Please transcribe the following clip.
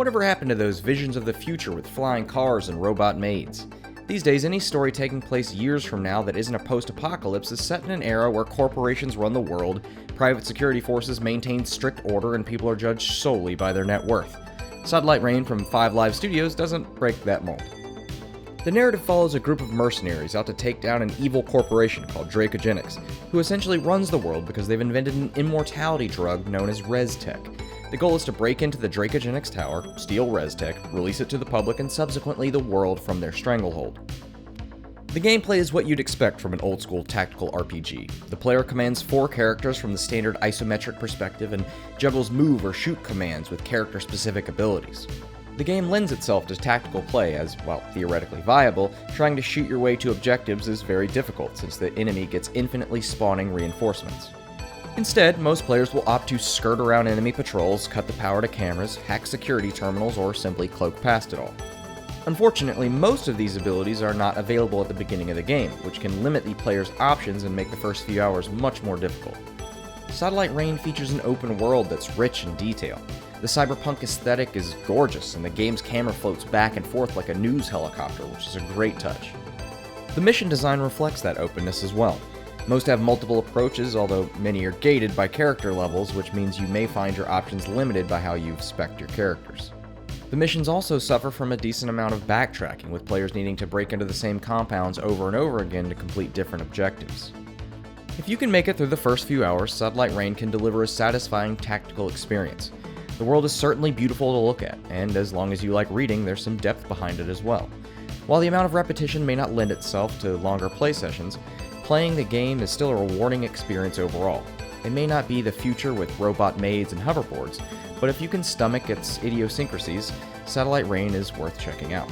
Whatever happened to those visions of the future with flying cars and robot maids? These days, any story taking place years from now that isn't a post-apocalypse is set in an era where corporations run the world, private security forces maintain strict order, and people are judged solely by their net worth. Satellite Rain from 5 Live Studios doesn't break that mold. The narrative follows a group of mercenaries out to take down an evil corporation called Dracogenics, who essentially runs the world because they've invented an immortality drug known as ResTech. The goal is to break into the Dracogenics tower, steal ResTech, release it to the public, and subsequently the world from their stranglehold. The gameplay is what you'd expect from an old-school tactical RPG. The player commands 4 characters from the standard isometric perspective and juggles move or shoot commands with character-specific abilities. The game lends itself to tactical play as, while theoretically viable, trying to shoot your way to objectives is very difficult since the enemy gets infinitely spawning reinforcements. Instead, most players will opt to skirt around enemy patrols, cut the power to cameras, hack security terminals, or simply cloak past it all. Unfortunately, most of these abilities are not available at the beginning of the game, which can limit the player's options and make the first few hours much more difficult. Satellite Rain features an open world that's rich in detail. The cyberpunk aesthetic is gorgeous, and the game's camera floats back and forth like a news helicopter, which is a great touch. The mission design reflects that openness as well. Most have multiple approaches, although many are gated by character levels, which means you may find your options limited by how you've spec'd your characters. The missions also suffer from a decent amount of backtracking, with players needing to break into the same compounds over and over again to complete different objectives. If you can make it through the first few hours, Satellite Rain can deliver a satisfying tactical experience. The world is certainly beautiful to look at, and as long as you like reading, there's some depth behind it as well. While the amount of repetition may not lend itself to longer play sessions, playing the game is still a rewarding experience overall. It may not be the future with robot maids and hoverboards, but if you can stomach its idiosyncrasies, Satellite Rain is worth checking out.